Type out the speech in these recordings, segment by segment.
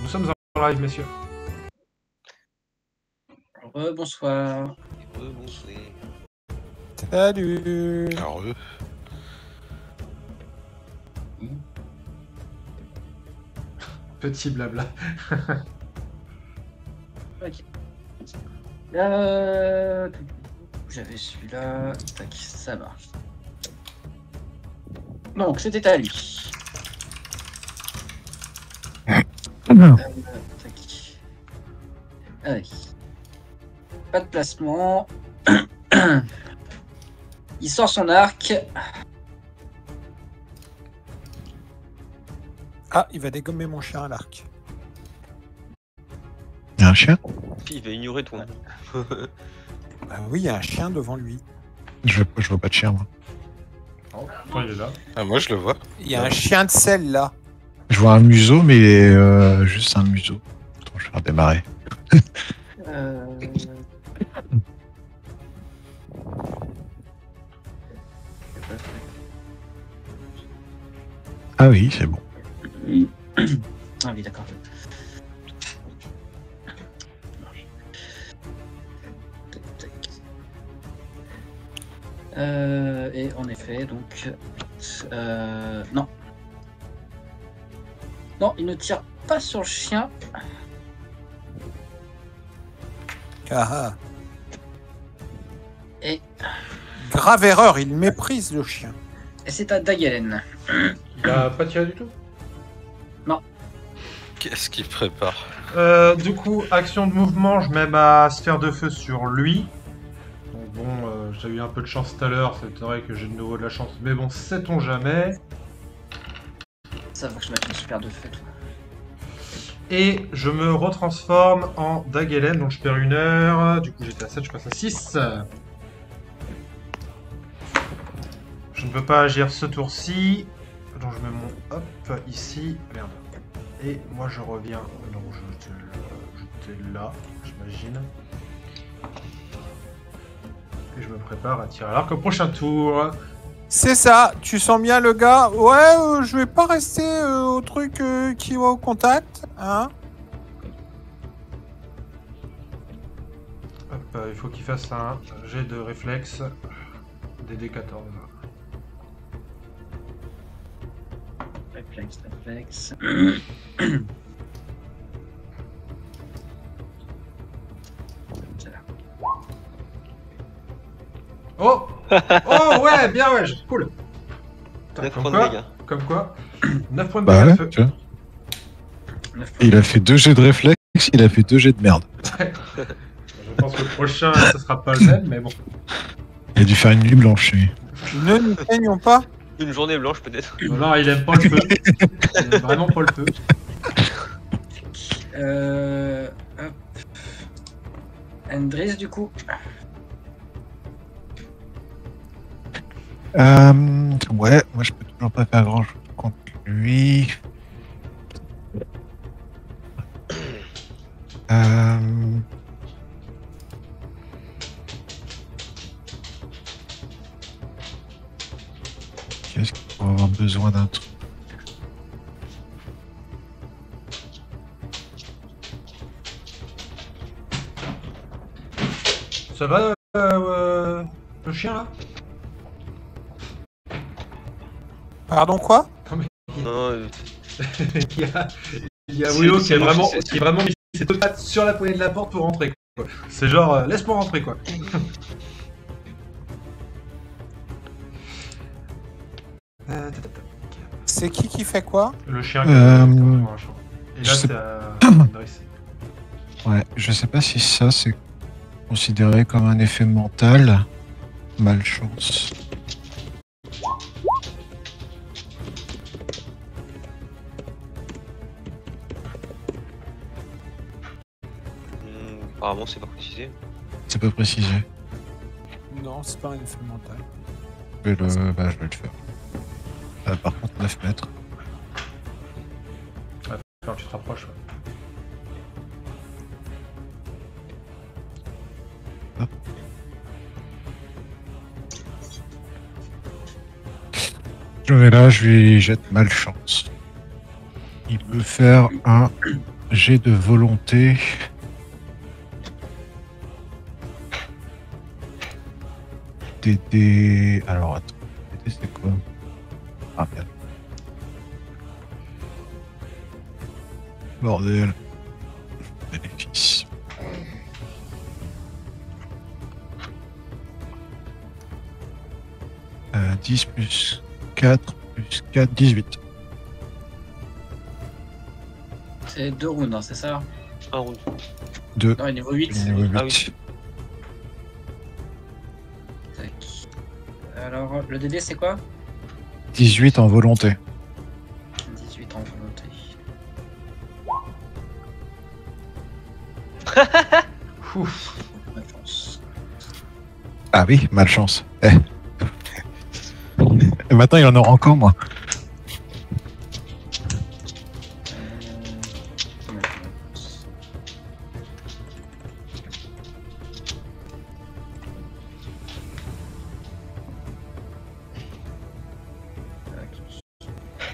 Nous sommes en live, messieurs. Bonsoir. Bonsoir. Salut. Alors, Petit blabla. Ok. J'avais celui-là. Tac, ça marche. Donc, c'était à lui. Tac. Allez. Pas de placement. Il sort son arc. Ah, il va dégommer mon chien à l'arc. Il y a un chien? il va ignorer ton. Bah oui, il y a un chien devant lui. Je vois pas de chien, moi. Oh, il est là. Ah, moi je le vois. Il y a un chien de sel là. Je vois un museau, mais juste un museau. Attends, je vais redémarrer. Ah oui, c'est bon. Ah oui, d'accord. Et en effet, donc... non. Non, il ne tire pas sur le chien. Ah. Et, Grave erreur, il méprise le chien. et c'est à Dagalen. Il a pas tiré du tout. Qu'est-ce qu'il prépare? Du coup, action de mouvement, je mets ma sphère de feu sur lui. Donc bon, j'ai eu un peu de chance tout à l'heure, c'est vrai que j'ai de nouveau de la chance. Mais bon, sait-on jamais. Ça va que je mette une super de feu. Et je me retransforme en Dagelen, donc je perds 1 heure. Du coup, j'étais à 7, je passe à 6. Je ne peux pas agir ce tour-ci. Donc je mets mon hop ici. Merde. Et moi je reviens. Non, j'étais là, j'imagine. Et je me prépare à tirer à l'arc au prochain tour. C'est ça, tu sens bien le gars. Ouais, je vais pas rester au truc qui va au contact. Hein. Hop, il faut qu'il fasse un jet de réflexe. DD14. Réflexe. Oh. Oh ouais, bien ouais, cool. Putain, 9 comme points de quoi, dégâts. comme quoi, 9 points de Bah dégâts ouais, de feu. tu vois. Il a fait 2 jets de réflexe, il a fait 2 jets de merde. Je pense que le prochain, ce sera pas le même, mais bon. Il a dû faire une nuit blanche, lui. Ne nous plaignons pas. Une journée blanche peut-être. Non, il aime pas le feu. Il aime vraiment pas le feu. Hop. Andris, du coup. Ouais, moi je peux toujours pas faire grand chose contre lui. Qu'est-ce qu'il pourrait avoir besoin d'un truc? Ça va, le chien là? Pardon, quoi? Non, Il y a Willow qui c'est est bon, vraiment, c'est- qui est vraiment mis ses 2 pattes sur la poignée de la porte pour rentrer. Quoi. C'est genre, laisse-moi rentrer quoi. C'est qui fait quoi? Le chien qui a pour un champ. Et je là sais c'est à Andris. Ouais, je sais pas si ça c'est considéré comme un effet mental. Malchance. apparemment c'est pas précisé. C'est pas précisé. Non, c'est pas un effet mental. Je vais le faire. Par contre, 9 mètres. Quand tu te rapproches. Ouais. Je vais là, je lui jette malchance. Il peut faire un jet de volonté. DD. Alors attends, DD c'est quoi? Ah merde. Bordel. Bénéfice. Euh, 10 plus 4 plus 4, 18. C'est 2 rounds, hein, c'est ça? Un round. 2. Non, niveau 8. Niveau 8. Ah oui. Tac. Alors, le DD, c'est quoi? 18 en volonté. 18 en volonté. Ouf. Malchance. Ah oui, malchance. Et maintenant, il en aura encore, moi. Malchance.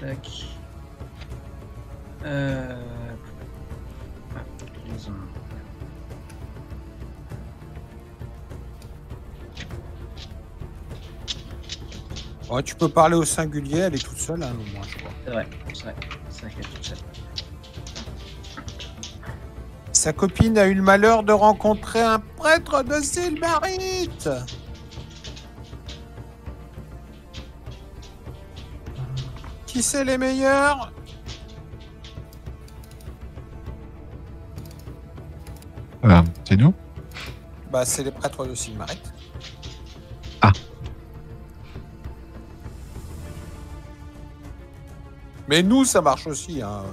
Tac. Tac. Ah, liaison. Ouais, tu peux parler au singulier, elle est toute seule, hein, au moins, je crois. C'est vrai, c'est vrai. C'est vrai qu'elle est toute seule. Sa copine a eu le malheur de rencontrer un prêtre de Silmarite. Qui c'est les meilleurs? C'est nous? Bah, c'est les prêtres de Silmarite. Ah. Mais nous, ça marche aussi, hein.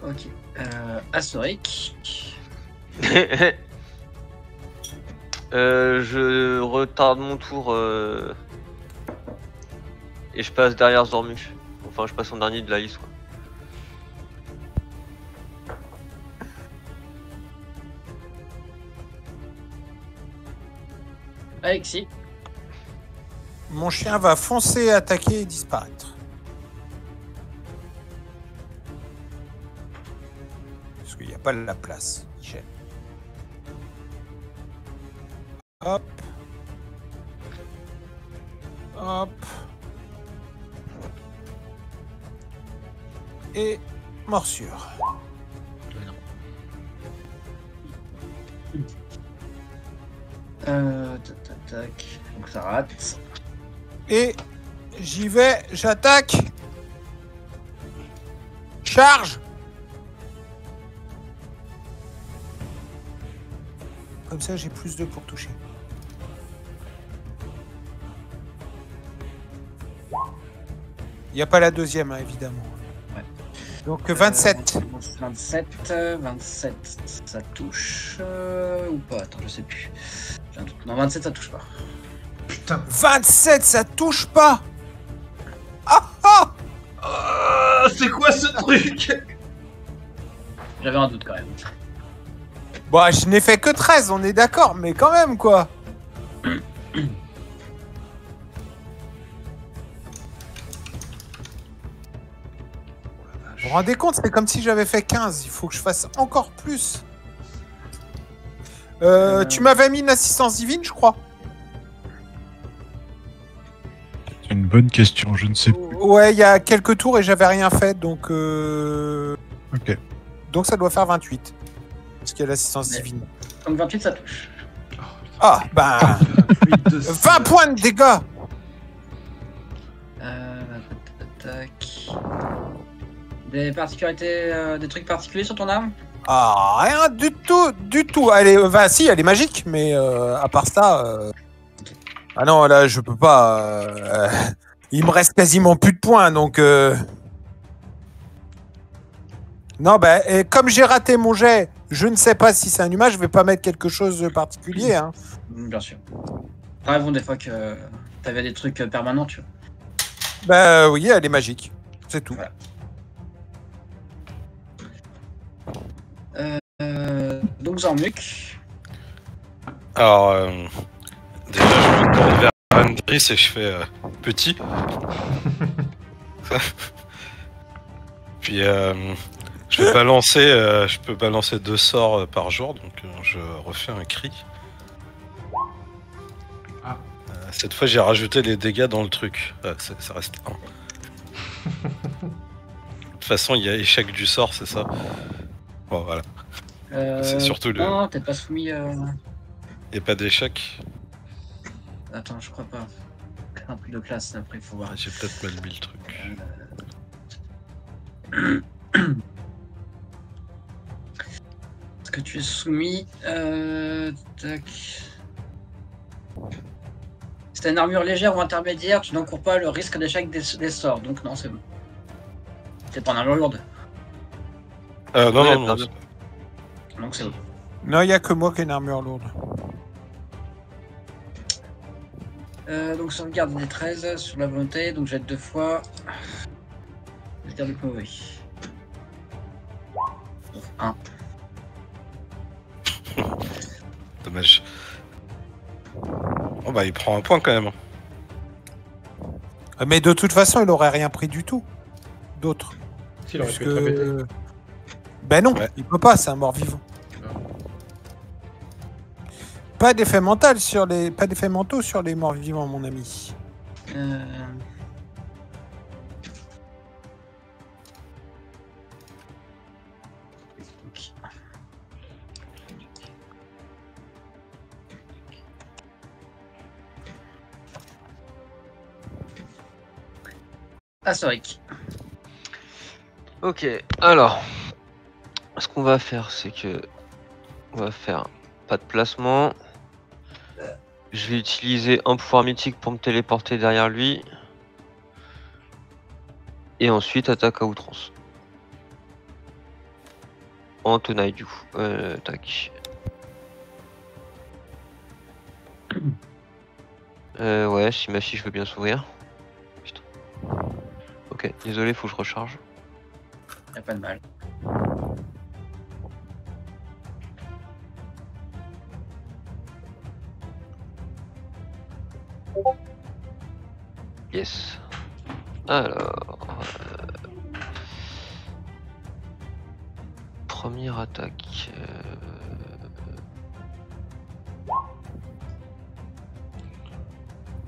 Ok. Astoric. Je retarde mon tour et je passe derrière Zormu. Enfin, je passe en dernier de la liste. Quoi. Alexis. Mon chien va foncer, attaquer et disparaître. Parce qu'il n'y a pas la place. Il gêne. Hop. Hop. Et morsure. Tac, tac, tac. Donc ça rate. Et j'y vais, j'attaque. Charge. Comme ça, j'ai plus de pour toucher. Il n'y a pas la deuxième, hein, évidemment. Ouais. Donc 27. 27, ça touche ou pas? Attends, je sais plus. J'ai un doute. Non, 27, ça touche pas. Putain. 27, ça touche pas. Ah ah. Ah, c'est quoi ce truc? J'avais un doute quand même. Bon, je n'ai fait que 13, on est d'accord, mais quand même, quoi. Vous vous rendez compte, c'est comme si j'avais fait 15. Il faut que je fasse encore plus. Tu m'avais mis une assistance divine, je crois. C'est une bonne question, je ne sais plus. Ouais, il y a quelques tours et j'avais rien fait, donc... Ok. Donc ça doit faire 28. Parce qu'il y a l'assistance Mais- divine. Donc 28, ça touche. Ah, bah... 20 points de dégâts. Tac. Des particularités, des trucs particuliers sur ton arme? Ah, rien du tout, du tout. Elle est, bah si, elle est magique, mais à part ça, ah non, là je peux pas. Il me reste quasiment plus de points, donc. Non, bah et comme j'ai raté mon jet, je ne sais pas si c'est un humain. Je vais pas mettre quelque chose de particulier. Hein. Bien sûr. Arrivons des fois que t'avais des trucs permanents, tu vois. Bah oui, elle est magique, c'est tout. Voilà. Donc Zormuk. Alors, Déjà, je me tourne vers Andris et je fais petit. Puis je peux balancer 2 sorts par jour, donc je refais un cri. Ah. Cette fois, j'ai rajouté les dégâts dans le truc. Ça reste 1. De toute façon, il y a échec du sort, c'est ça. Bon, voilà. C'est surtout le. Non, t'es pas soumis. Il n'y a pas d'échec. Attends, je crois pas. Un peu de classe, après, il faut voir. J'ai peut-être mal mis le truc. Est-ce que tu es soumis tac. Si t'as une armure légère ou intermédiaire, tu n'encours pas le risque d'échec des sorts. Donc non, c'est bon. T'es pas en armure lourde. Non. Donc c'est bon. Non, il n'y a que moi qui ai une armure lourde. Donc sauvegarde des 13 sur la volonté, donc jette 2 fois. Je garde le mauvais. 1. Dommage. Oh bah il prend un point quand même. Mais de toute façon, il aurait rien pris du tout. D'autres. S'il aurait pu être répété. Ben non, Ouais. il peut pas, c'est un mort-vivant. Pas d'effet mental sur les. Pas d'effet mentaux sur les morts-vivants, mon ami. Ok. Asoric. Ok, alors, ce qu'on va faire, c'est que on va faire pas de placement. Je vais utiliser un pouvoir mythique pour me téléporter derrière lui. Et ensuite attaque à outrance. En tenaille du coup. Tac. Ouais, si ma fiche veut bien s'ouvrir. Putain. Ok, désolé, faut que je recharge. Y'a pas de mal. Yes. Alors. Première attaque.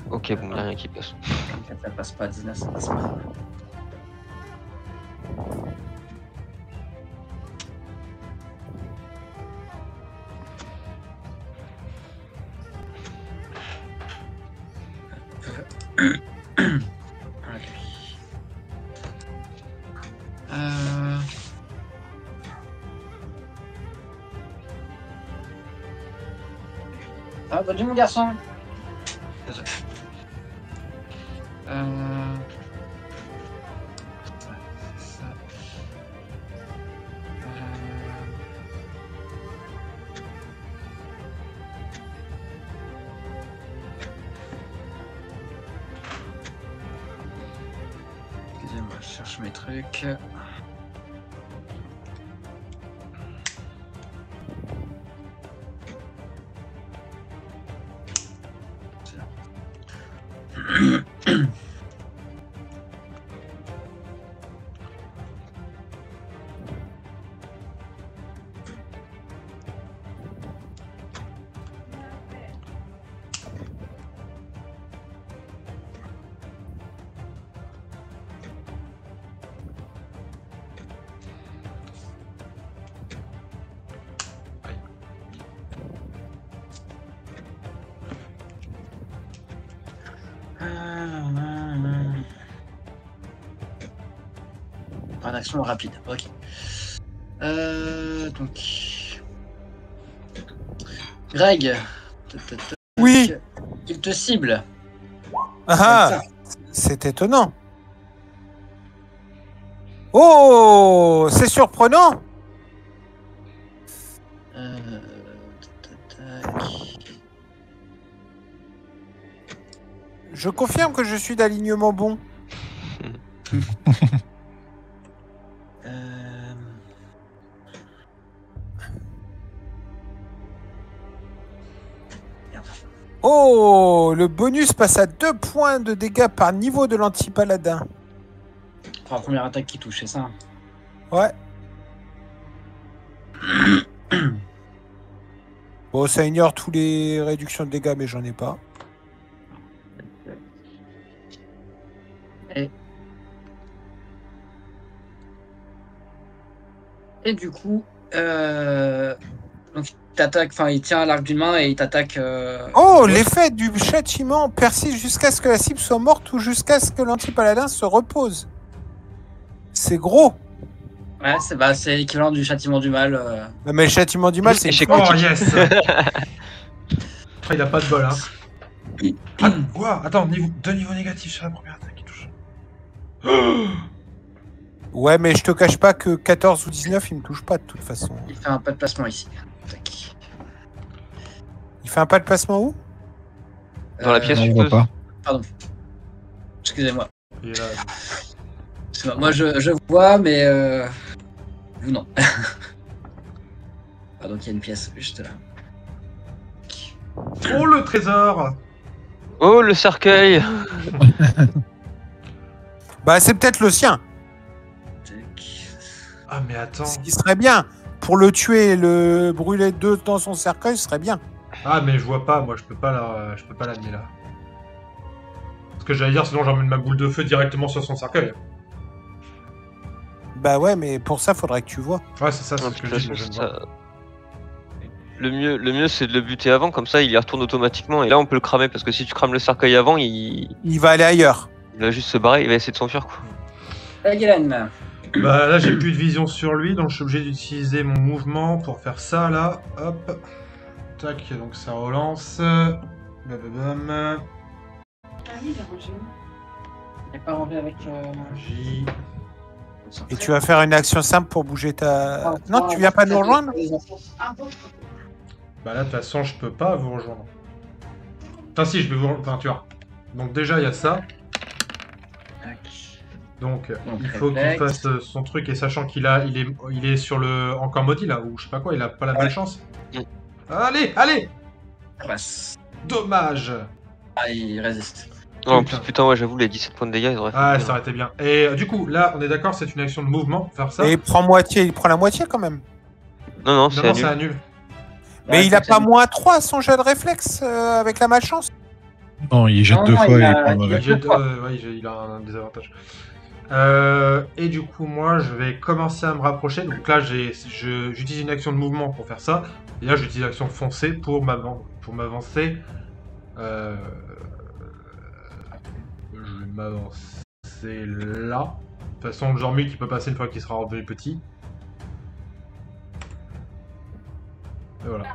Ok, bon, y'a rien qui passe. Comme ça passe pas, 19, ça passe pas. Ah, bonne nuit, mon garçon. Désolé. Ça. Excusez-moi, je cherche mes trucs. Pas d'action rapide, ok. Donc. Greg. Oui. Il te cible. Ah, c'est étonnant. Oh, c'est surprenant. Je confirme que je suis d'alignement bon. Oh, le bonus passe à 2 points de dégâts par niveau de l'anti-paladin. Pour la première attaque qui touche, c'est ça? Ouais. Bon, ça ignore tous les réductions de dégâts, mais j'en ai pas. Et du coup, donc il tient à l'arc d'une main et il t'attaque. Oh, l'effet du châtiment persiste jusqu'à ce que la cible soit morte ou jusqu'à ce que l'anti-paladin se repose. C'est gros. Ouais, c'est l'équivalent du châtiment du mal. Mais le châtiment du mal, c'est Échec une Oh critique. yes. Il a pas de bol, hein. Ah, quoi? Attends, 2 niveaux négatifs sur la première attaque qui touche. Ouais, mais je te cache pas que 14 ou 19, il me touche pas de toute façon. Il fait un pas de placement ici. Tac. Il fait un pas de placement où? Dans la pièce, On je voit peux. pas. Pardon. Excusez-moi. Il est là. Moi, je vois, mais vous non. Ah, donc il y a une pièce juste là. Oh, le trésor. Oh, le cercueil. Bah, c'est peut-être le sien. Tac. Ah, mais attends. Ce qui serait bien. Pour le tuer et le brûler dans son cercueil, ce serait bien. Ah, mais je vois pas, moi je peux pas l'amener là. Ce que j'allais dire, sinon j'emmène ma boule de feu directement sur son cercueil. Bah ouais, mais pour ça, faudrait que tu vois. Ouais, c'est ça, c'est De ce toute que je dis. façon, je viens de voir. ça- Le mieux c'est de le buter avant, comme ça il y retourne automatiquement et là on peut le cramer parce que si tu crames le cercueil avant, il Il va aller ailleurs. va juste se barrer, il va essayer de s'enfuir quoi. Galen. Bah là, j'ai plus de vision sur lui, donc je suis obligé d'utiliser mon mouvement pour faire ça là. Hop. Tac, donc ça relance. Bababam. Il n'est pas rangé avec. J. Et tu vas faire une action simple pour bouger ta... Non, tu viens pas nous rejoindre? Bah là, de toute façon, je peux pas vous rejoindre. Enfin, si, je vais vous rejoindre. Enfin, tu vois. Donc, déjà, il y a ça. Donc, il faut qu'il réflexe. fasse son truc et sachant il est sur le encore maudit là ou je sais pas quoi, il a pas la malchance. Mm. Allez, allez, Passe. dommage. Ah, il résiste. Oh, en plus, putain, ouais, j'avoue, les 17 points de dégâts, ils auraient fait. Ah, bien. ça aurait été bien. Et du coup, là, on est d'accord, c'est une action de mouvement, faire ça. Et il prend la moitié quand même. Non, Non, c'est non, nul. c'est annule. Mais Ouais, il a c'est pas nul. moins 3 à son jet de réflexe avec la malchance. Non, il jette Non, deux non, fois il et a- il prend il a- mauvais. Ouais, il a un désavantage. Et du coup, moi, je vais commencer à me rapprocher. Donc là, j'utilise une action de mouvement pour faire ça. Et là, j'utilise l'action foncée pour m'avancer. Je vais m'avancer là. De toute façon, le Jormuk il peut passer une fois qu'il sera redevenu petit. Et voilà.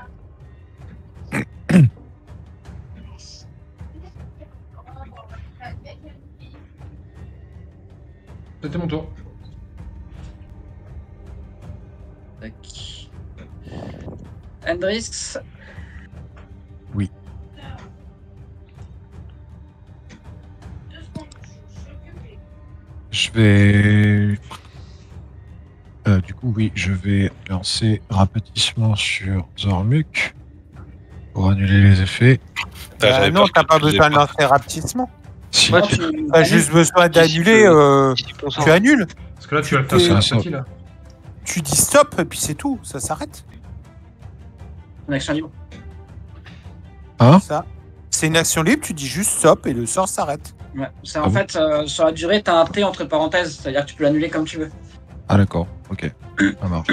C'était mon tour. Tac. Andris. Oui. Je vais... du coup, oui, je vais lancer rapetissement sur Zormuk pour annuler les effets. J'avais Non, peur t'as que pas tu besoin de l'aies lancer rapetissement. Si. Ouais, Non, tu- T'as juste besoin d'annuler, tu annules. Parce que là, tu vas le faire t'es- sur un ça- petit là. Tu dis stop et puis c'est tout, ça s'arrête. Une action libre. Ça. C'est une action libre, tu dis juste stop et le sort s'arrête. Ouais. C'est Ah en bon fait, sur la durée, t'as un T entre parenthèses, c'est-à-dire que tu peux l'annuler comme tu veux. Ah d'accord, ok. Ça marche.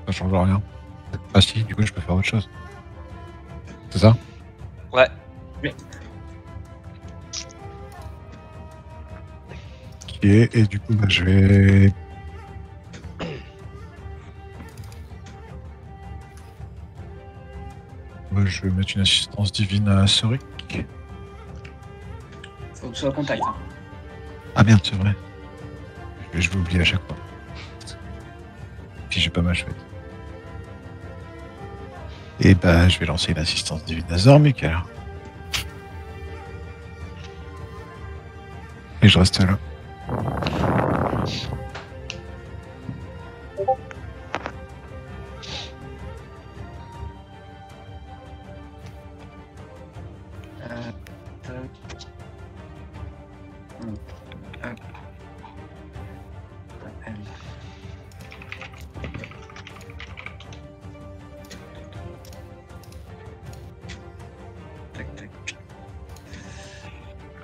Ça change rien. Ah si, du coup, je peux faire autre chose. C'est ça? Ouais. Ok, et du coup, bah, je vais... Je vais mettre une assistance divine à Soric. Faut que ce soit contact. Hein. Ah merde, c'est vrai. Je vais oublier à chaque fois. Puis j'ai pas mal fait. Et bah, je vais lancer une assistance divine à Zormik alors. Et je reste là.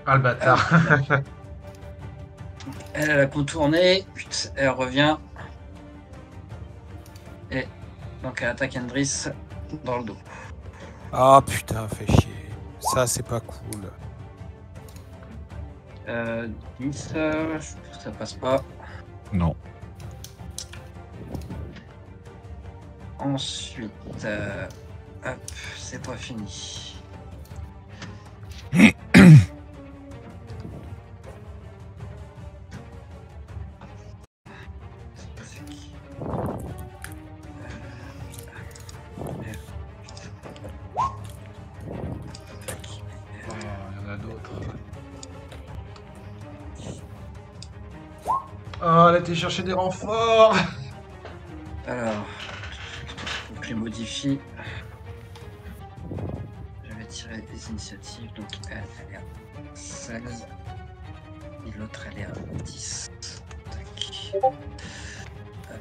Ah le bâtard. Elle a contourné, elle revient. Et donc elle attaque Endris dans le dos. Ah putain, fait chier. Ça, c'est pas cool. 10, je pense que ça passe pas. Non. Ensuite, hop, c'est pas fini. Oh, elle a été chercher des renforts. Alors, faut que je les modifie. Je vais tirer des initiatives. Donc, elle est à 16. Et l'autre, elle est à 10. Tac. Hop, hop,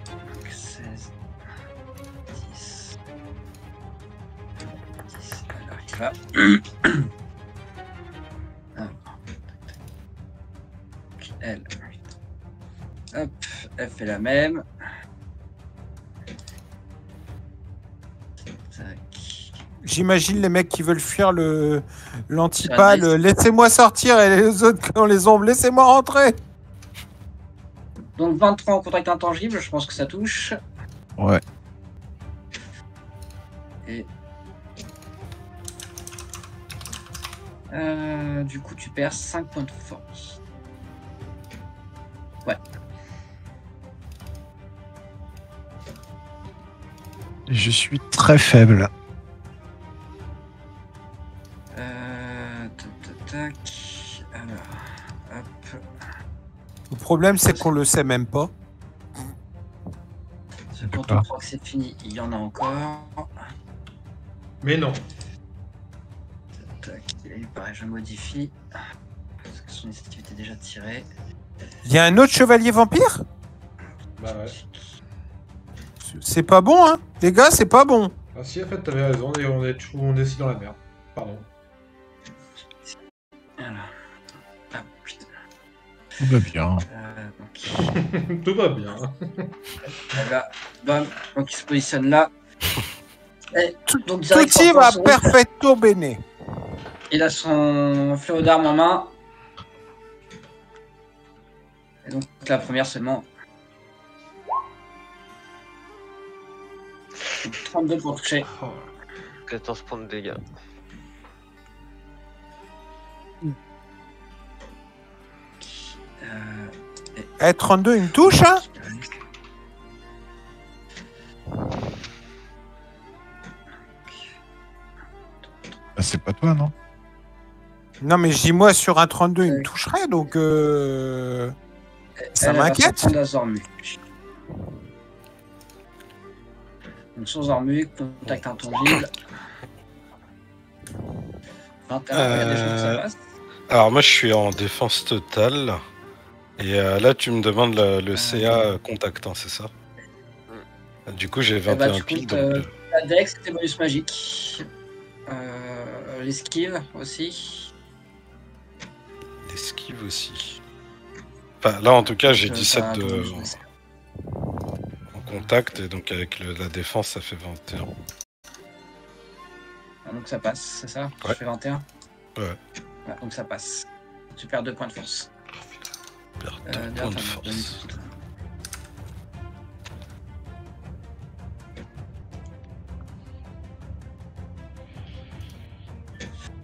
hop. Donc, 16. 10. 10. Alors, il va. Elle. Hop, elle fait la même. Tac. J'imagine les mecs qui veulent fuir l'antipale. Laissez-moi sortir et les autres quand les ombres, laissez-moi rentrer. Donc 23 en contact intangible, je pense que ça touche. Ouais. Et du coup tu perds 5 points de force. Ouais. Je suis très faible. Tac. Alors, hop. Le problème, c'est qu'on le sait même pas. Quand on croit que c'est fini, il y en a encore. Mais non. Tac. Et pareil, je modifie. Parce que son initiative était déjà tirée. Il y a un autre chevalier vampire? Bah ouais. C'est pas bon, hein? Les gars, c'est pas bon. Ah si, en fait, t'avais raison, on est ici dans la merde. Pardon. Voilà. Ah putain. Tout va bien. Donc, Tout va bien. voilà. Bam. Donc il se positionne là. Et, donc, Tutti va perfetto bene. Il a son fléau d'arme en main. Et donc la première seulement. 32 pour toucher. 14 points de dégâts. Eh, 32, il me touche, hein? Bah, c'est pas toi, non? Non, mais je dis moi sur un 32, il me toucherait, donc ça m'inquiète. Donc sans Zormuk, contact intangible. 21, il y a des choses que ça passe. Alors moi je suis en défense totale. Et là tu me demandes le CA contact, hein, c'est ça? Du coup j'ai 21 piles. Donc... La Dex, c'était bonus magique. L'esquive aussi. L'esquive aussi. Enfin là en tout cas j'ai 17 de... en contact et donc avec la défense ça fait 21. Ah, donc ça passe, c'est ça? Ouais. Je fais 21? Ouais. Ah, donc ça passe. Tu perds 2 points de force. Je perds 2 points de force.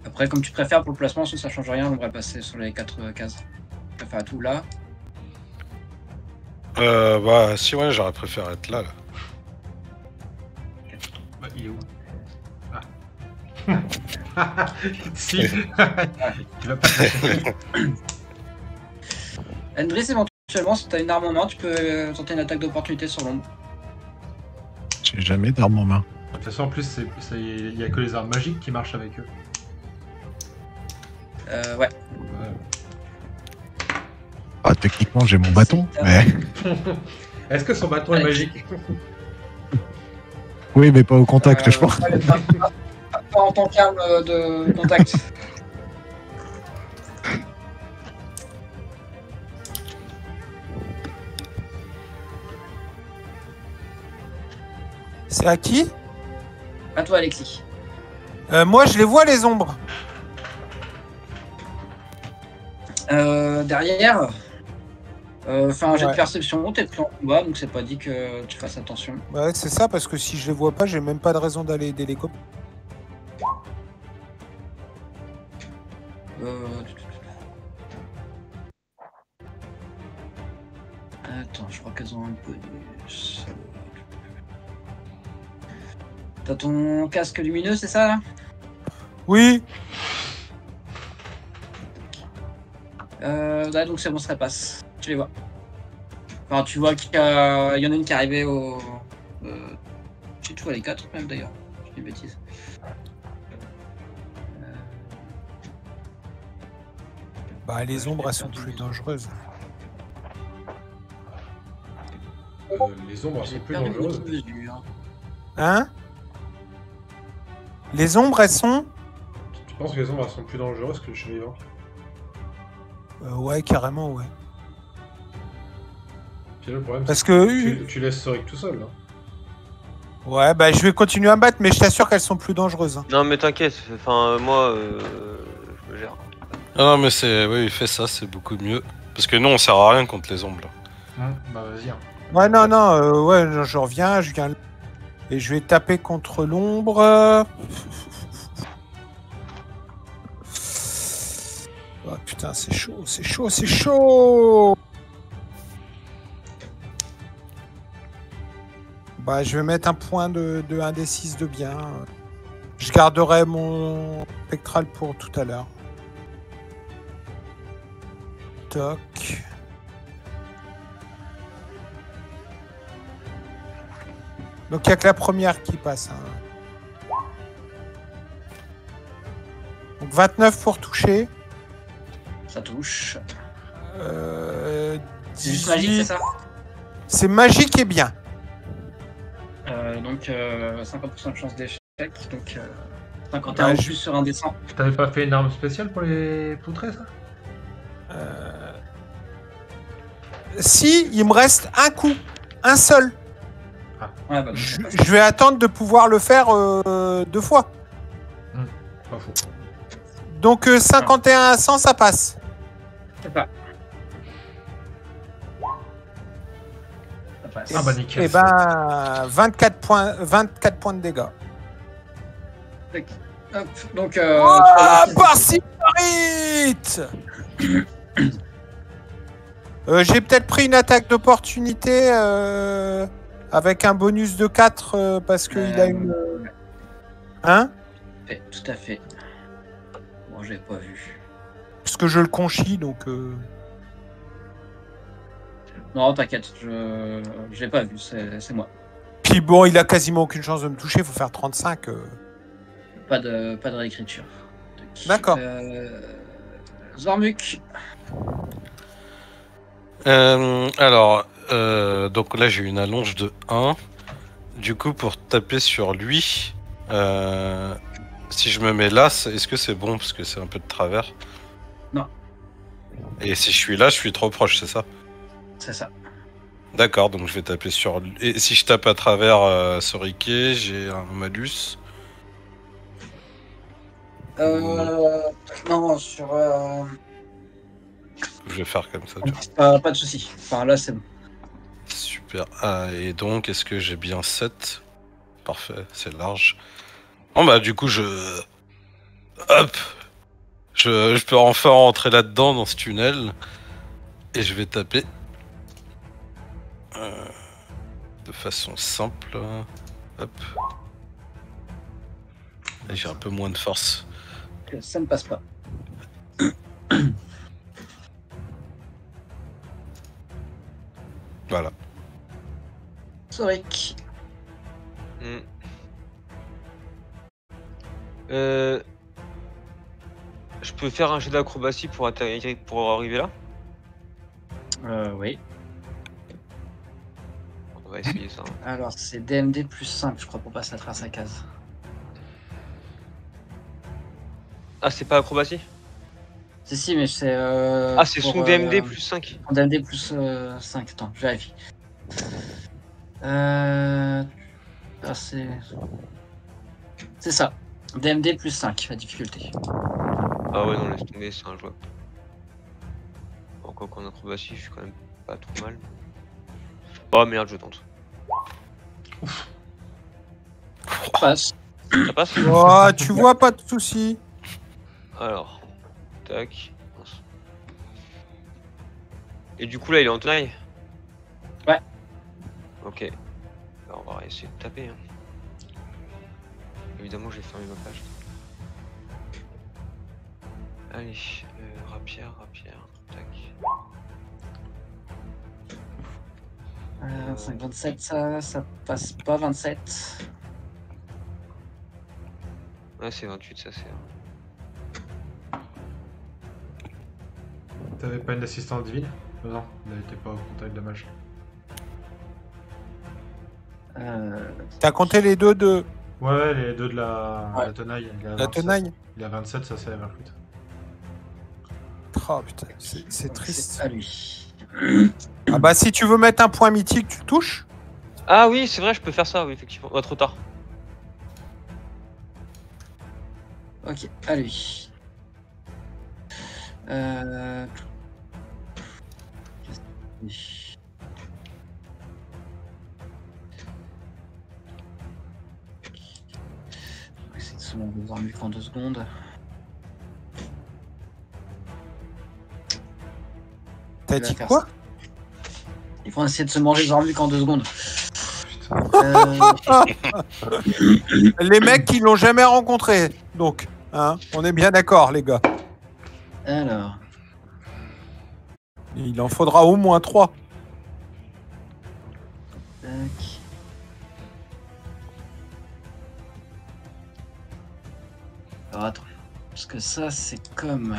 Après, comme tu préfères pour le placement, ça change rien, on devrait passer sur les 4 cases. Tu préfères à tout là. Bah si ouais, j'aurais préféré être là. Bah, il est où? Ah. Si. Tu vas pas. Endris, éventuellement, si tu as une arme en main, tu peux tenter une attaque d'opportunité sur l'ombre. J'ai jamais d'arme en main. De toute façon, en plus, il y a que les armes magiques qui marchent avec eux. Ouais. Ah, techniquement, j'ai mon bâton, mais... Est-ce que son bâton est magique? Oui, mais pas au contact, je pense. Pas en tant qu'arme de contact. C'est à qui? À toi, Alexis. Moi, je les vois, les ombres. Derrière, fais un jet de Ouais. perception, t'es plus en combat, donc c'est pas dit que tu fasses attention. Ouais, c'est ça, parce que si je les vois pas, j'ai même pas de raison d'aller aider les copains. Attends, je crois qu'elles ont un bonus. T'as ton casque lumineux, c'est ça là? Oui. Là, donc c'est bon, ça passe. Tu les vois. Enfin, tu vois qu'il y en a une qui est arrivée au... J'ai tout à les 4 même d'ailleurs. Je dis une bêtise. Bah, les ombres, elles sont plus dangereuses. Les ombres J'ai sont plus perdu dangereuses. une mesure. Hein? Les ombres, elles sont... Tu penses que les ombres sont plus dangereuses que le chevalier? Ouais, carrément, ouais. Puis là, le problème, Parce c'est que... tu laisses Soric tout seul, là. Ouais, bah, je vais continuer à me battre, mais je t'assure qu'elles sont plus dangereuses. Hein. Non, mais t'inquiète, enfin, moi, je me gère. Ah non, mais c'est. Oui, fais ça, c'est beaucoup mieux. Parce que nous, on sert à rien contre les ombres, là. Bah, vas-y. Hein. Ouais, non, ouais, je reviens, je viens... Et je vais taper contre l'ombre. Oh putain, c'est chaud, c'est chaud, c'est chaud. Bah, je vais mettre un point de 1d6 de bien. Je garderai mon spectral pour tout à l'heure. Toc. Donc il n'y a que la première qui passe. Hein. Donc 29 pour toucher. Ça touche. C'est 18. juste magique, c'est ça? C'est magique et bien. Donc 50% de chance d'échec. Donc 51 Ouais, plus sur un dessin. T'avais pas fait une arme spéciale pour les poutrés, ça? Si, il me reste un coup. Un seul. Ouais, bah, Je vais attendre de pouvoir le faire 2 fois. Pas faux. Donc 51 à 100, ça passe. c'est pas. Ça passe. Ah bah nickel. Et ben 24 points de dégâts. Hop, donc Ah, par-ci, par-it. J'ai peut-être pris une attaque d'opportunité avec un bonus de 4 parce qu'il a une... Hein? Tout à fait. Bon, j'avais pas vu. Parce que je le conchis, donc... Non, t'inquiète, je l'ai pas vu, c'est moi. Puis bon, il a quasiment aucune chance de me toucher, il faut faire 35. Pas de réécriture. D'accord. Zormuk. Alors, donc là j'ai une allonge de 1. Du coup, pour taper sur lui, si je me mets là, est-ce que c'est bon? Parce que c'est un peu de travers. Non. Et si je suis là, je suis trop proche, c'est ça? C'est ça. D'accord, donc je vais taper sur lui. Et si je tape à travers Soriké, j'ai un malus. Non, sur... Je vais faire comme ça. Tu vois. Pas de soucis. Enfin, là, c'est bon. Super. Ah, et donc, est-ce que j'ai bien 7? Parfait, c'est large. Bon bah du coup, hop, je peux enfin rentrer là-dedans, dans ce tunnel. Et je vais taper. De façon simple. Hop. Et j'ai un peu moins de force. Ça ne passe pas. Voilà. Soric. Je peux faire un jet d'acrobatie pour arriver là? Oui. On va essayer ça. Alors, c'est DMD plus 5, je crois, pour passer à travers sa case. Ah, c'est pas acrobatie? Si, mais c'est. Ah, c'est son DMD plus 5. Son DMD plus 5. Attends, je vérifie. Ah, c'est ça. DMD plus 5, la difficulté. Ah ouais, non, laisse tomber, c'est injouable. Encore qu'en acrobatie, je suis quand même pas trop mal. Oh merde, je tente. Passe. Ça passe? Oh, tu vois, pas de soucis. Alors, tac. Et du coup là il est en tenaille? Ouais. Ok. Alors, on va essayer de taper. Hein. Évidemment j'ai fermé ma page. Allez, rapière, tac. 25, 27, ça passe pas, 27. Ouais c'est 28 ça c'est... T'avais pas une assistance divine? Non, il n'était pas au contact de mage. T'as compté les deux de Ouais, les deux de la tenaille. la tenaille? Il a 27, ça c'est 28. Oh putain, c'est triste. C'est à lui. Ah bah si tu veux mettre un point mythique, tu le touches. Ah oui c'est vrai je peux faire ça oui effectivement. Oh trop tard. Ok, à lui. On va essayer de se voir mieux qu'en 2 secondes. T'as dit quoi? Il faut essayer de se manger les armes qu'en 2 secondes. Les mecs qui l'ont jamais rencontré. Donc, hein, on est bien d'accord, les gars. Alors. Il en faudra au moins 3. Tac. Alors attends. Parce que ça, c'est comme.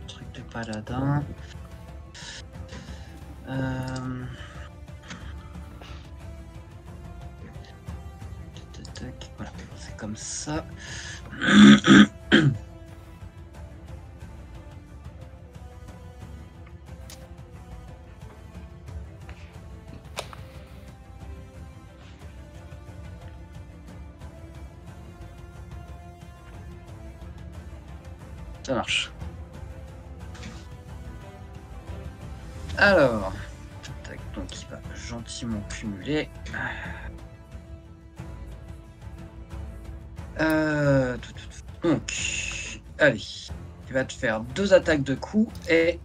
Truc de paladin. Voilà, c'est comme ça. Ça marche. Alors, tac, donc il va gentiment cumuler. Donc, allez, il va te faire 2 attaques de coups et...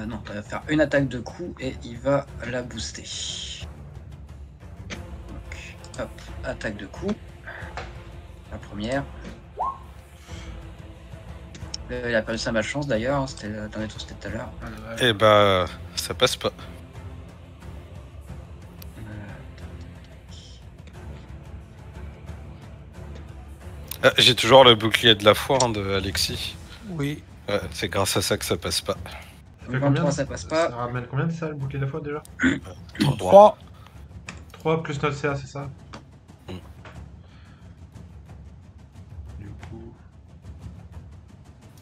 non, il va faire une attaque de coups et il va la booster. Donc, hop, attaque de coups. La première. Il a pas eu sa malchance d'ailleurs, c'était dans les tours, c'était tout à l'heure. Et bah, ça passe pas. Ah, j'ai toujours le bouclier de la foi hein, de Alexis. Oui. Ouais, c'est grâce à ça que ça passe pas. Ça fait combien? Ça passe pas. Ça ramène combien de ça, le bouclier de la fois déjà? 3. 3 plus notre CA, c'est ça? Mm. Du coup...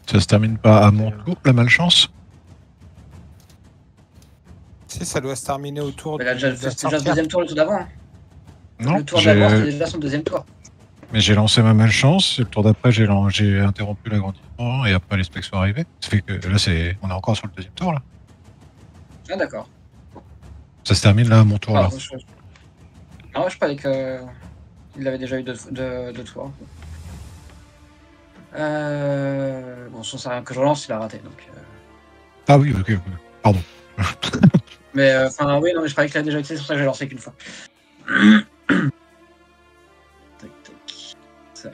Ça se termine pas à mon tour, la malchance? Si, ça doit se terminer autour Mais là, c'était déjà le deuxième tour, le tour d'avant. Hein. Non, Le tour d'avant, c'était déjà son deuxième tour. mais j'ai lancé ma malchance, et le tour d'après j'ai interrompu l'agrandissement, et après les specs sont arrivés. Ça fait que là, on est encore sur le deuxième tour, là. Ah d'accord. Ça se termine là, à mon tour, là. Ah ouais, je croyais que... Il avait déjà eu deux tours. Bon, ça sert à rien que je relance, il a raté, donc... Ah oui, ok, pardon. Mais, enfin, oui, non, mais je croyais qu'il a déjà été, c'est pour ça que j'ai lancé qu'une fois. Tac, tac. Ça.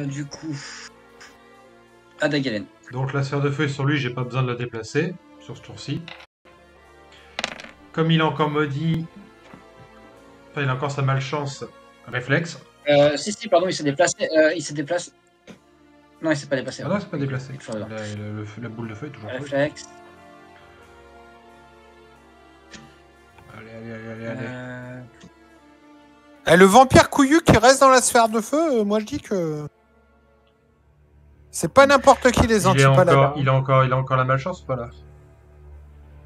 Du coup... Adagalen. Donc la sphère de feu est sur lui, j'ai pas besoin de la déplacer, sur ce tour-ci. Comme il est encore maudit, Enfin, il a encore sa malchance. Réflexe. Si, pardon, il s'est déplacé. Il s'est déplacé. Non, il s'est pas déplacé. Ah non, c'est pas déplacé. Il est toujours dedans. La boule de feu est toujours feu. Réflexe. Allez. Le vampire couillu qui reste dans la sphère de feu, moi je dis que... C'est pas n'importe qui les anti-paladins. Il a encore la malchance ou pas là?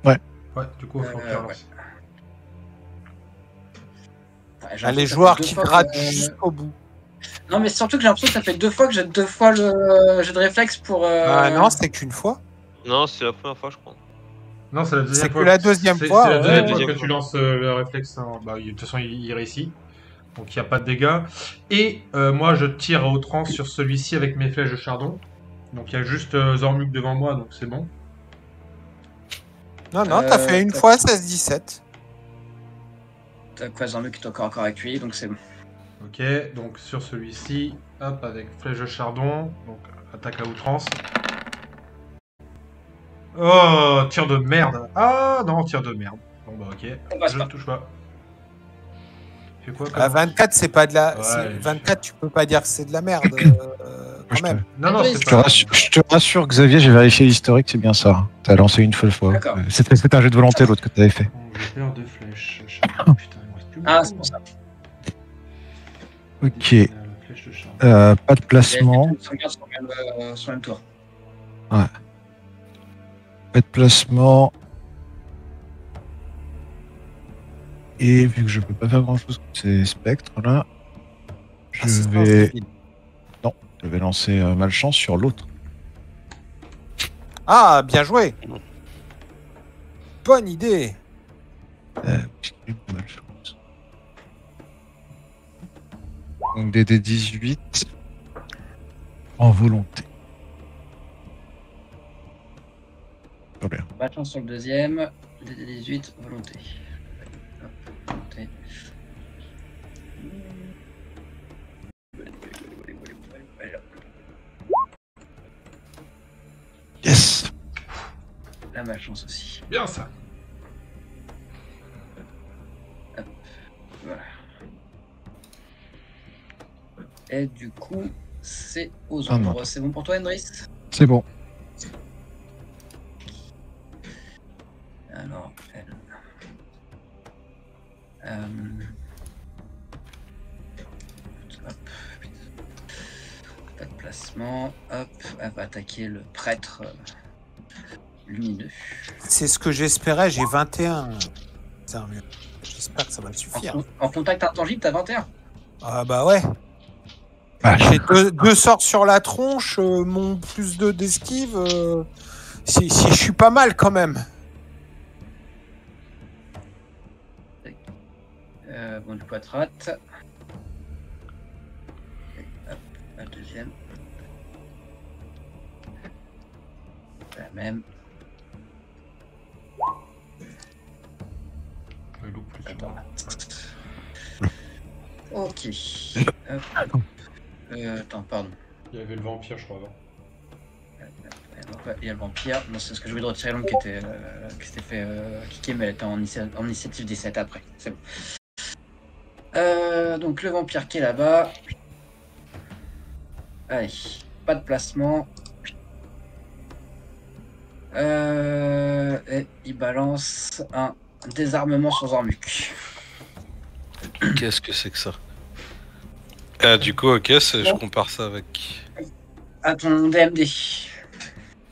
Ouais. Ouais, du coup, il faut qu'il relance. Ouais, les joueurs qui grattent jusqu'au bout. Non, mais surtout que j'ai l'impression que ça fait 2 fois que j'ai 2 fois le jeu de réflexe pour. Ah non, c'était qu'une fois. Non, c'est la première fois, je crois. Non, c'est la deuxième C'est fois. que la deuxième fois. C'est la deuxième ouais. fois que tu lances le réflexe. Hein. Bah, de toute façon, il réussit. Donc, il n'y a pas de dégâts. Et moi, je tire à outrance sur celui-ci avec mes flèches de chardon. Donc, il y a juste Zormuk devant moi, donc c'est bon. Non, t'as fait une fois 16-17. T'as quoi, Zormuk qui est encore avec lui, donc c'est bon. Ok, donc sur celui-ci, hop, avec flèche de chardon, donc attaque à outrance. Oh, tir de merde. Ah non, tir de merde. Bon bah ok, je ne touche pas. Fais quoi À 24, c'est pas de la... Ouais, 24, tu peux pas dire que c'est de la merde, quand même. Non, c'est Je pas... te rassure, Xavier, j'ai vérifié l'historique, c'est bien ça. T'as lancé une seule fois. D'accord. C'était un jet de volonté, l'autre que t'avais fait. Bon, j'ai peur de flèches. Putain, il me reste plus Ah, c'est pour ça. Ok. Flèche de chardon. Pas de placement. Ils sont sur le même tour. Ouais. Pas de placement. Et vu que je peux pas faire grand chose contre ces spectres là, je vais lancer malchance sur l'autre. Ah, bien joué. Bonne idée. Malchance. Donc des D18 en volonté. Très bien. Malchance sur le deuxième. DD18, volonté. Hop, volonté. Yes. La malchance aussi. Bien ça. Voilà. Et du coup, c'est aux Ah, ombres. non. C'est bon pour toi, Hendris? C'est bon. Alors, elle. Hop. Pas de placement. Hop. Elle va attaquer le prêtre lumineux. C'est ce que j'espérais, j'ai 21. Sérieux. J'espère que ça va suffire. En contact intangible, t'as 21. Ah bah ouais. Ah, J'ai deux sorts sur la tronche, mon plus 2 d'esquive. Si je suis pas mal quand même. Bon, du coup, elle te rate. Hop, la deuxième. La même. Le loup plus Attends. Ouais. Ok. Hop. Attends, pardon. Il y avait le vampire, je crois, avant. Il y a le vampire. Non, c'est ce que je voulais de retirer l'homme qui s'était fait kicker, mais elle était en initiative 17 après. C'est bon. Donc le vampire qui est là-bas. Allez, pas de placement. Et il balance un désarmement sur Zormuk. Qu'est-ce que c'est que ça? Ah, du coup, ok, je compare ça avec À ton DMD.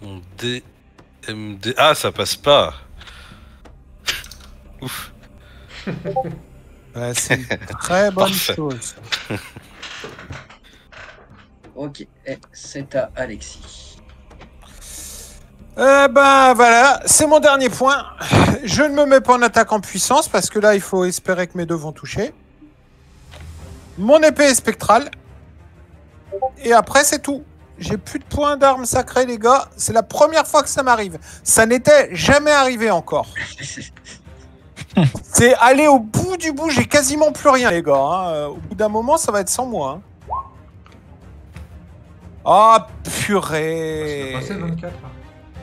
mon DMD. Ah, ça passe pas. Ouf. C'est une très bonne Parfait. chose. Ok, et c'est à Alexis. Ben voilà, c'est mon dernier point. Je ne me mets pas en attaque en puissance parce que là, il faut espérer que mes deux vont toucher. Mon épée est spectrale. Et après, c'est tout. J'ai plus de points d'armes sacrées, les gars. C'est la première fois que ça m'arrive. Ça n'était jamais arrivé encore. C'est aller au bout du bout. J'ai quasiment plus rien, les gars. Hein. Au bout d'un moment, ça va être sans moi. Hein. Oh, purée. C'est passé 24.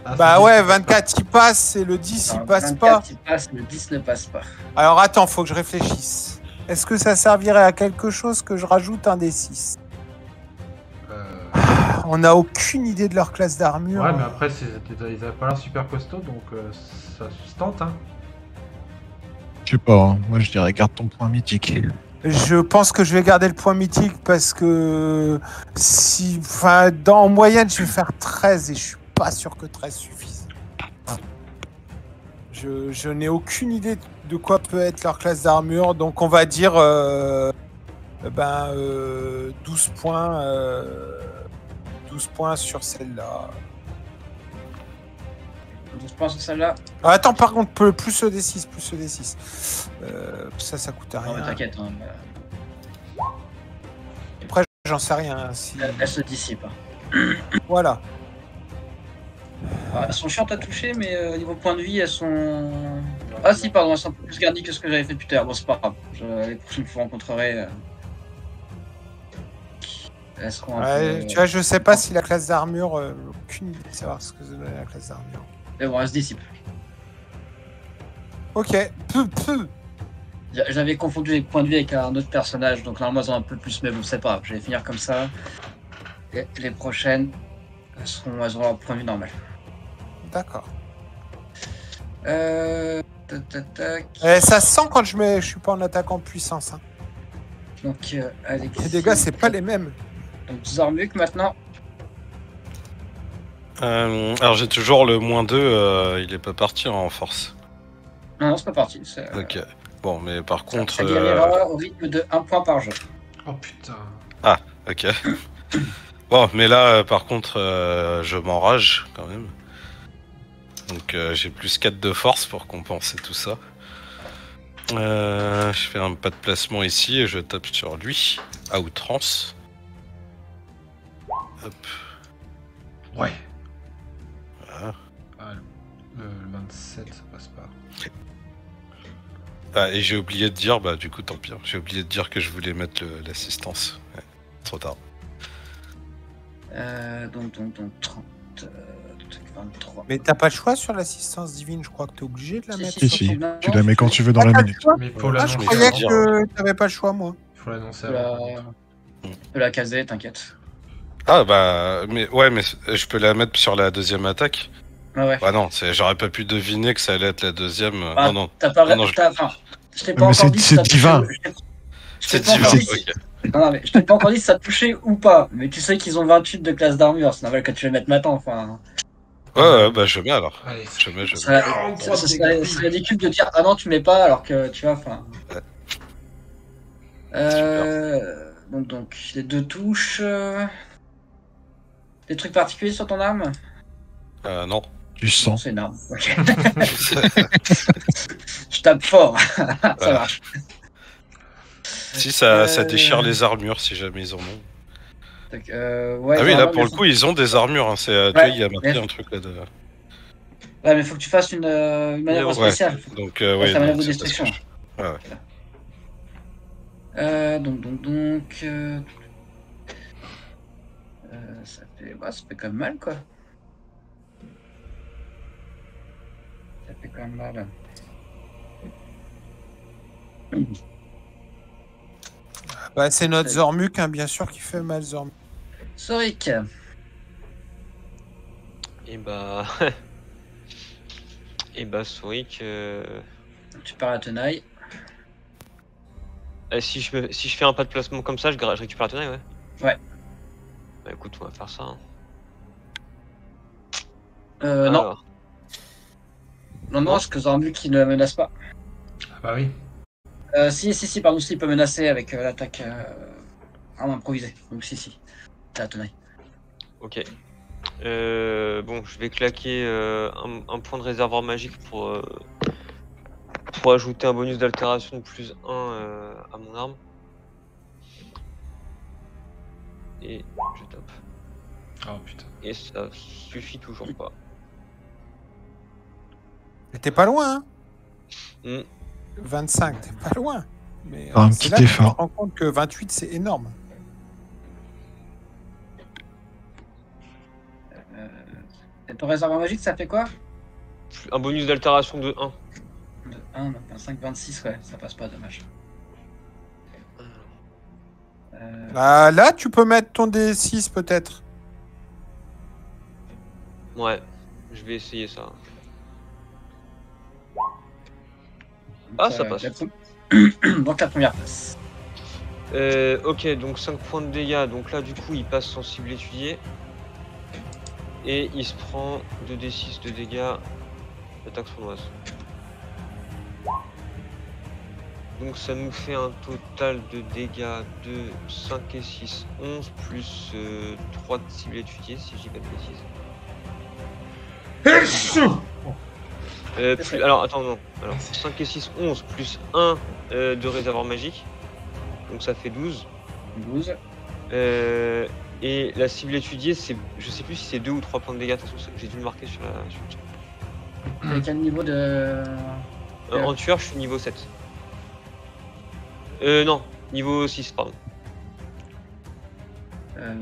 Ah, Bah c'est ouais, 10. 24 il passe et le 10 il Alors, passe 24, pas. il passe, le 10 ne passe pas. Alors attends, faut que je réfléchisse. Est-ce que ça servirait à quelque chose que je rajoute un des 6? On n'a aucune idée de leur classe d'armure. Ouais, mais après, ils avaient pas l'air super costauds, donc ça se tente, hein. Je sais pas, hein. Moi je dirais garde ton point mythique. Je pense que je vais garder le point mythique parce que en moyenne, je vais faire 13 et je suis pas sûr que 13 suffise. Je n'ai aucune idée de quoi peut être leur classe d'armure, donc on va dire 12 points. 12 points sur celle-là. 12 points sur celle-là. Attends, par contre, plus ED6, plus ED6. Ça coûte rien. Non, mais t'inquiète. Hein, Après, j'en sais rien. Si... Elle se dissipe. Voilà. Elles sont chiantes à toucher, mais niveau point de vie, elles sont... Ah si, pardon, elles sont un peu plus garnies que ce que j'avais fait plus tard. Bon, c'est pas grave. Les prochaines fois, je vous rencontrerai... Elles seront un peu... Tu vois, je sais pas si la classe d'armure... aucune idée de savoir ce que c'est la classe d'armure. Mais bon, elles se dissipent. Ok. J'avais confondu les points de vie avec un autre personnage, donc normalement elles ont un peu plus, mais bon, c'est pas grave. Je vais finir comme ça. Et les prochaines, elles auront un point de vue normal. D'accord. Tac. Ça se sent quand je suis pas en attaque en puissance. Hein. Donc, Alexis... Les dégâts, c'est pas les mêmes. Donc, Zormuk, maintenant. Alors, j'ai toujours le -2, il est pas parti en force. Non, c'est pas parti. Ok. Bon, mais par contre... Ça guérira au rythme de 1 point par jeu. Oh putain. Ah, ok. Bon, mais là, par contre, je m'enrage, quand même. Donc, j'ai plus 4 de force pour compenser tout ça. Je fais un pas de placement ici et je tape sur lui, à outrance. Hop. Ouais. Voilà. Ah, le 27, ça passe pas. Ah, et j'ai oublié de dire, bah du coup tant pis, hein. J'ai oublié de dire que je voulais mettre l'assistance. Ouais, trop tard. Donc 30... 23... Mais t'as pas le choix sur l'assistance divine, je crois que t'es obligé de la mettre. Si, tu la mets quand tu veux dans la minute. Mais il faut Je l'annoncer. croyais dire. que t'avais pas le choix, moi. Il faut l'annoncer avant. De la caser, t'inquiète. Ah bah, mais ouais, mais je peux la mettre sur la deuxième attaque. Ah ouais. Bah non, j'aurais pas pu deviner que ça allait être la deuxième. Ah, non, non. T'as pas... Non, je t'ai pas Mais encore dit si c'est ça touchait- divin. C'est pas divin, encore dit- ok. Non, mais je t'ai pas encore dit si ça touchait ou pas. Mais tu sais qu'ils ont 28 de classe d'armure, c'est normal que tu les mettes maintenant. Enfin, Ouais, bah je mets alors. Allez, Je mets. ce serait ridicule de dire ah non, tu mets pas alors que tu vois. Enfin. Donc les 2 touches. Des trucs particuliers sur ton arme? Non. Du sang. C'est une arme. Ok. Je tape fort. Ça Voilà. marche. Si ça déchire les armures si jamais ils en ont. Donc, ouais, Ah oui, là normalement, pour le coup ils ont des armures. Hein. Tu vois, il y a marqué un truc là de. Ouais, mais faut que tu fasses une manœuvre Ouais. spéciale. Donc Ouais, ouais. c'est la manœuvre de c'est parce destruction. que Ouais. Donc, ça fait quand même mal, quoi. Ça fait quand même mal. Bah, c'est notre Zormuk, hein, bien sûr, qui fait mal, Zormuk. Soric. Et bah. Et bah, Soric. Tu pars la tenaille. Si je fais un pas de placement comme ça, je récupère la tenaille, ouais. Ouais. Bah écoute, on va faire ça. Hein. Non. Alors, Non, parce que Zormuk, il ne menace pas. Ah bah oui. Si, pardon, il peut menacer avec l'attaque arme improvisée. Donc si. T'as la tenaille. ok. Bon, je vais claquer un point de réservoir magique pour ajouter un bonus d'altération de +1 à mon arme. Et je tape. Oh putain. Et ça suffit toujours pas. Mais t'es pas loin, hein. Hmm. 25, t'es pas loin. Mais Un c'est petit là que tu te effort. rends compte que 28, c'est énorme. Et ton réservoir magique, ça fait quoi? Un bonus d'altération de 1. De 1, donc 25, 26, ouais, ça passe pas, dommage. Bah, là, tu peux mettre ton D6 peut-être. Ouais, je vais essayer ça. Ah, ça passe. Donc la première passe. Ok, donc 5 points de dégâts. Donc là, du coup, il passe sans cible étudiée. Et il se prend 2d6 de dégâts d'attaque sournoise. Donc ça nous fait un total de dégâts de 5 et 6, 11 plus 3 de cible étudiée, si je dis pas de bêtises. Alors, attends, non. Alors, 5 et 6, 11 plus 1 de réservoir magique. Donc ça fait 12. 12. Et la cible étudiée, c'est, je sais plus si c'est 2 ou 3 points de dégâts. De toute façon, j'ai dû le marquer sur le chat. Quel niveau de... En tueur, je suis niveau 7. Non, niveau 6, pardon.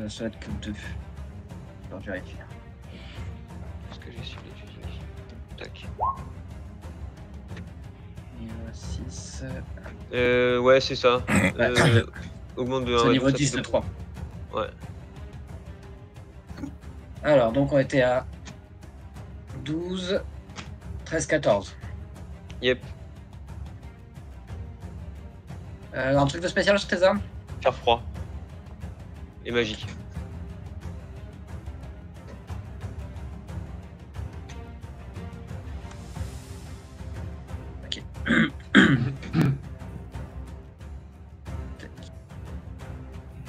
Ça va être que 2. Alors, je vérifie. Parce que j'ai cible étudiée. Tac. Niveau 6. Ouais, c'est ça. Augmente de 1. C'est niveau 10 de 3. Ouais. Alors, donc on était à 12, 13, 14. Yep. Un truc de spécial sur tes armes? Faire froid. Et magique. Ok.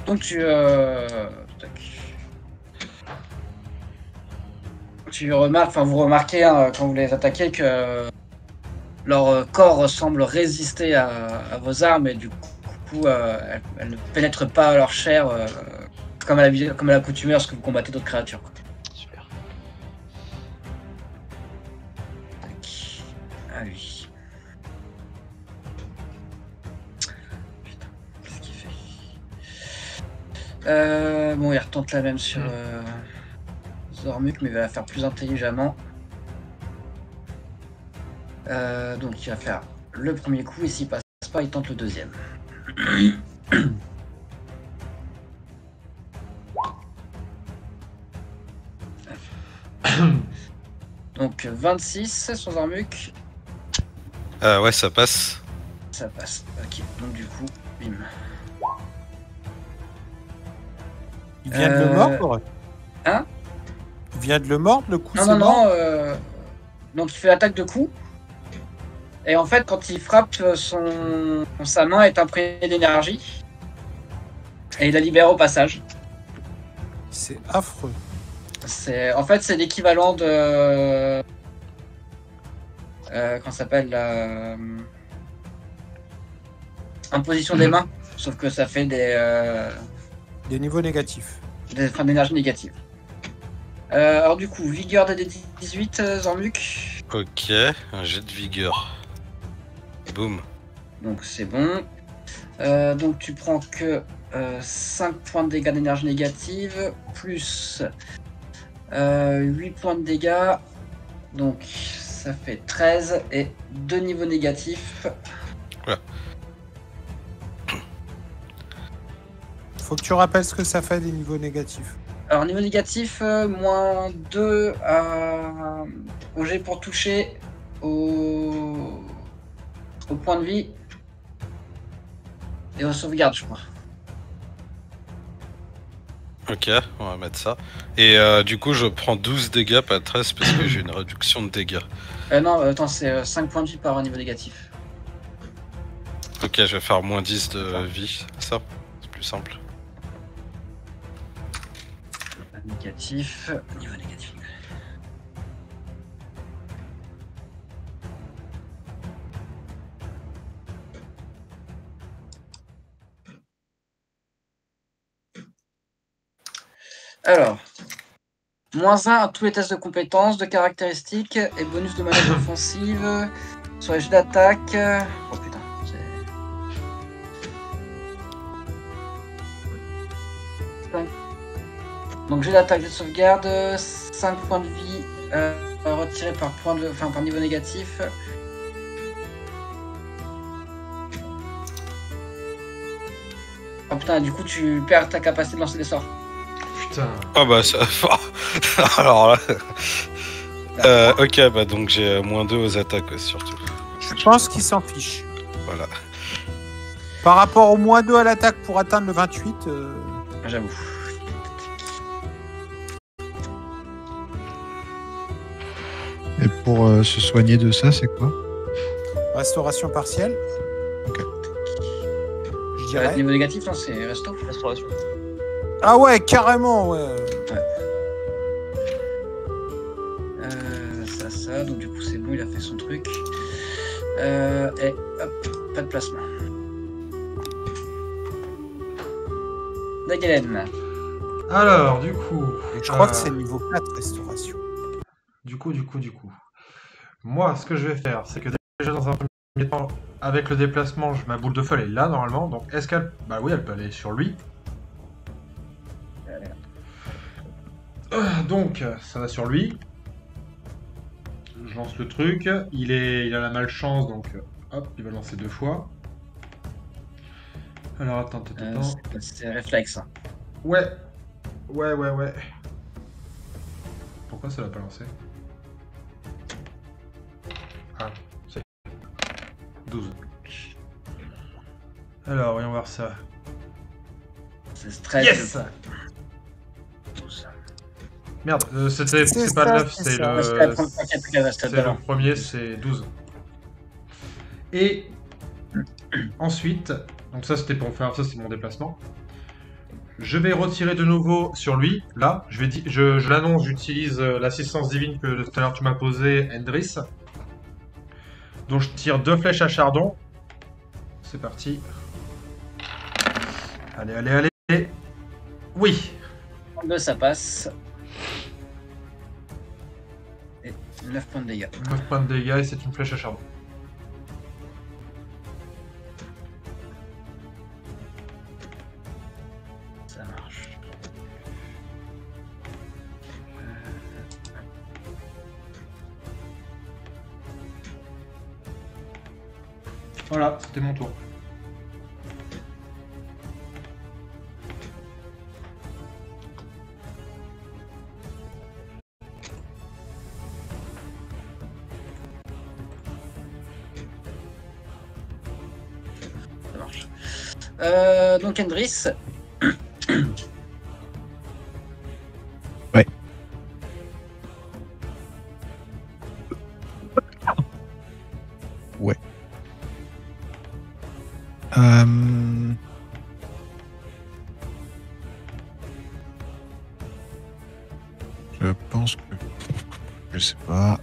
Donc tu remarques, enfin vous remarquez hein, quand vous les attaquez que leur corps semble résister à vos armes et du coup elles ne pénètrent pas leur chair comme à l'accoutumée lorsque vous combattez d'autres créatures. Super. Tac. Ah oui. Putain, qu'est-ce qu'il fait? Bon, il retente la même sur Zormuk, mais il va la faire plus intelligemment. Donc il va faire le premier coup et s'il passe pas, il tente le deuxième. Donc 26 sur Zormuk. Ouais, ça passe. Ça passe. Ok, donc du coup, bim. Il vient de le mordre? Hein? Il vient de le mordre, le coup? Non. Donc il fait l'attaque de coup. Et en fait, quand il frappe, sa main est imprégnée d'énergie. Et il la libère au passage. C'est affreux. En fait, c'est l'équivalent de... comment ça s'appelle la... imposition des mains. Sauf que ça fait des niveaux négatifs. Enfin, d'énergie négative. Alors du coup, vigueur de D18, Zormuk. Ok, un jet de vigueur. Boum. Donc c'est bon. Donc tu prends que 5 points de dégâts d'énergie négative, plus 8 points de dégâts. Donc ça fait 13 et 2 niveaux négatifs. Voilà. Faut que tu rappelles ce que ça fait des niveaux négatifs. Alors niveau négatif, moins 2 au jet pour toucher, au point de vie et aux sauvegardes, je crois. Ok, on va mettre ça. Et du coup, je prends 12 dégâts, pas 13, parce que j'ai une réduction de dégâts. Non, attends, c'est 5 points de vie par niveau négatif. Ok, je vais faire moins 10 de vie, ça, c'est plus simple. Négatif, niveau négatif. Alors, moins 1 à tous les tests de compétences, de caractéristiques et bonus de manœuvre offensive sur les jeux d'attaque. Oh putain, donc jeu d'attaque, de sauvegarde, 5 points de vie retirés par niveau négatif. putain, du coup tu perds ta capacité de lancer des sorts. Putain. Ah bah ça... Alors là... ok, bah donc j'ai -2 aux attaques surtout. Je pense qu'il s'en fiche. Voilà. Par rapport au -2 à l'attaque pour atteindre le 28, J'avoue. Et pour se soigner de ça, c'est quoi? restauration partielle. Ok. Je dirais. Niveau négatif, non, c'est resto. Restauration. Ah ouais, carrément, ouais. Ça, donc du coup c'est bon, il a fait son truc. Et hop, pas de placement. Nagalen. Alors, du coup... Je crois que c'est niveau 4, restauration. Du coup. Moi, ce que je vais faire, c'est que déjà dans un premier temps, avec le déplacement, ma boule de feu elle est là normalement. Donc, est-ce qu'elle... Bah oui, elle peut aller sur lui. Donc, ça va sur lui. Je lance le truc. Il a la malchance, donc hop, il va lancer 2 fois. Alors, attends. C'est réflexe. Hein. Ouais. Pourquoi ça l'a pas lancé? Ah, c'est 12. Alors, voyons voir ça. C'est stress. Yes! Merde, c'est pas le 9, c'est le premier, c'est 12. Et ensuite, donc ça c'était pour faire ça, c'est mon déplacement. Je vais retirer de nouveau sur lui, là, je l'annonce, j'utilise l'assistance divine que tout à l'heure tu m'as posée, Endris. Donc je tire 2 flèches à chardon. C'est parti. Allez. Oui. 2, ça passe. Et 9 points de dégâts. 9 points de dégâts et c'est une flèche à charbon. Ça marche. Voilà, c'était mon tour. Ça marche. Donc Endris. Ouais. Ouais. Je pense que... Je sais pas...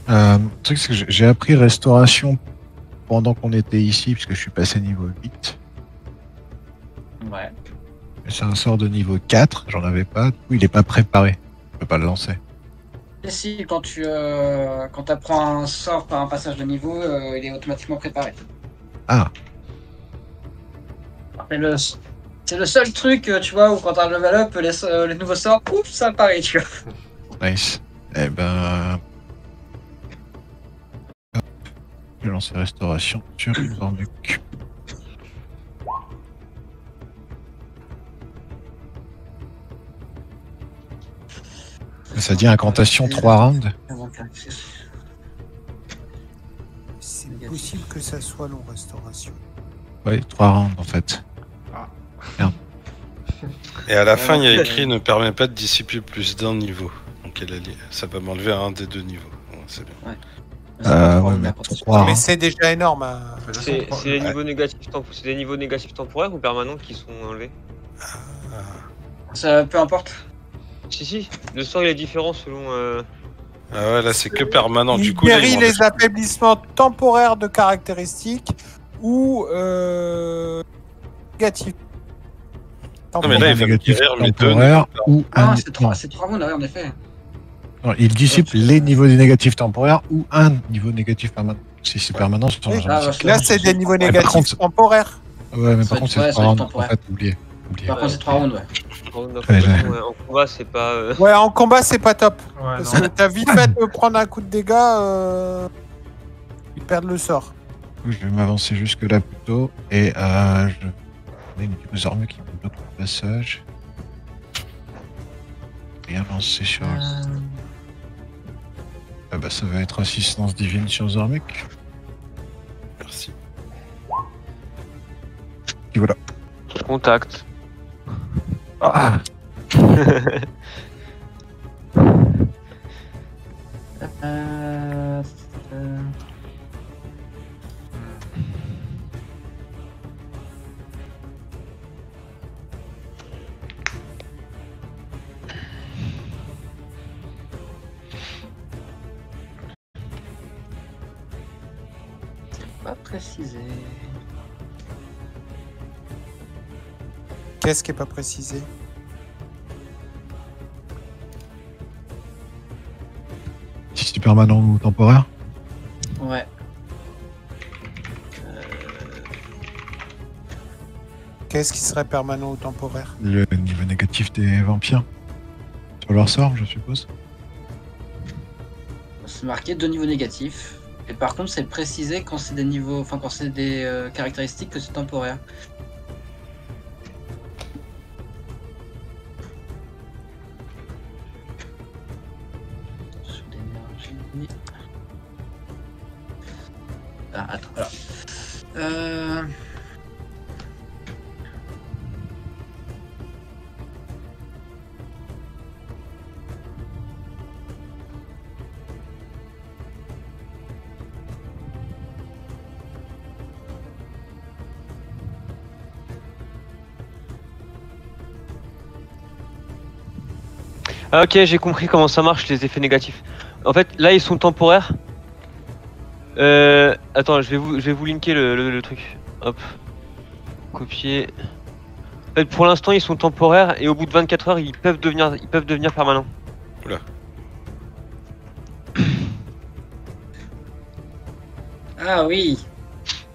Le truc, c'est que j'ai appris restauration pendant qu'on était ici, puisque je suis passé niveau 8. Ouais. C'est un sort de niveau 4, j'en avais pas, du coup il est pas préparé. Je peux pas le lancer. Et si, quand tu apprends un sort par un passage de niveau, il est automatiquement préparé. Ah, C'est le seul truc, tu vois, où quand t'as un level up, les nouveaux sorts, ouf, ça apparaît, tu vois. nice. Eh ben... Hop. Je vais lancer restauration sur Zormuk. Ça dit incantation 3 rounds. C'est possible que ça soit long, restauration. Ouais, 3 rounds en fait. Et à la fin, il y a écrit ne permet pas de dissiper plus d'un niveau. Donc ça va m'enlever un des 2 niveaux. Bon, c'est bien. Ouais. Ouais, mais 3 Mais c'est déjà énorme. Hein. C'est des niveaux négatifs temporaires ou permanents qui sont enlevés? Ça, peu importe. Si, le sort il est différent selon... Ah ouais, là c'est que permanent. Il Du coup, là, guérit ils les affaiblissements temporaires de caractéristiques ou négatifs. Non, mais là, il va me négatif guérir mes 2 temporaire ou Ah, un... c'est 3 rounds, ouais, en effet. Non, il dissipe les niveaux des négatifs temporaires ou un niveau négatif permanent. Si c'est permanent, c'est Oui, ton là, là, c'est des niveaux négatifs contre- temporaires. Ouais, mais par Ça contre, va être- c'est ouais, ça va 3 être rounds, en temporaire. fait, oublié. Oubliez. Par contre, c'est 3 rounds, ouais. Ouais, en combat, c'est pas. Ouais, en combat, c'est pas top. Ouais, Parce non. que t'as vite fait de prendre un coup de dégâts, ils perdent le sort. Je vais m'avancer jusque là plutôt et je vais une Zormuk qui me bloque le passage. Et avancer sur. Ah bah ça va être assistance divine sur Zormuk. Merci. Et voilà. Contact. Ah. Pas précisé. Qu'est-ce qui est pas précisé? Si c'est permanent ou temporaire? Ouais. Qu'est-ce qui serait permanent ou temporaire? Le niveau négatif des vampires. Sur leur sort, je suppose. C'est marqué 2 niveaux négatifs. Et par contre, c'est précisé quand c'est des niveaux, enfin quand c'est des caractéristiques que c'est temporaire. Sous l'énergie. Ah, attends, alors. Ah, ok, j'ai compris comment ça marche les effets négatifs. En fait, là ils sont temporaires. Attends, je vais vous linker le truc. Hop. Copier. En fait, pour l'instant ils sont temporaires et au bout de 24 heures ils peuvent devenir permanents. Oula. Ah oui.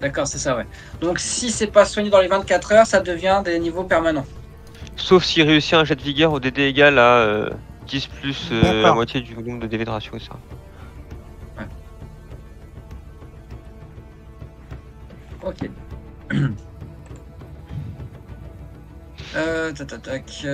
D'accord, c'est ça, ouais. Donc si c'est pas soigné dans les 24 heures, ça devient des niveaux permanents. Sauf s'il réussit un jet de vigueur au DD égal à 10 plus la D'accord. moitié du nombre de DV de ratio, ça. Ok. Tac.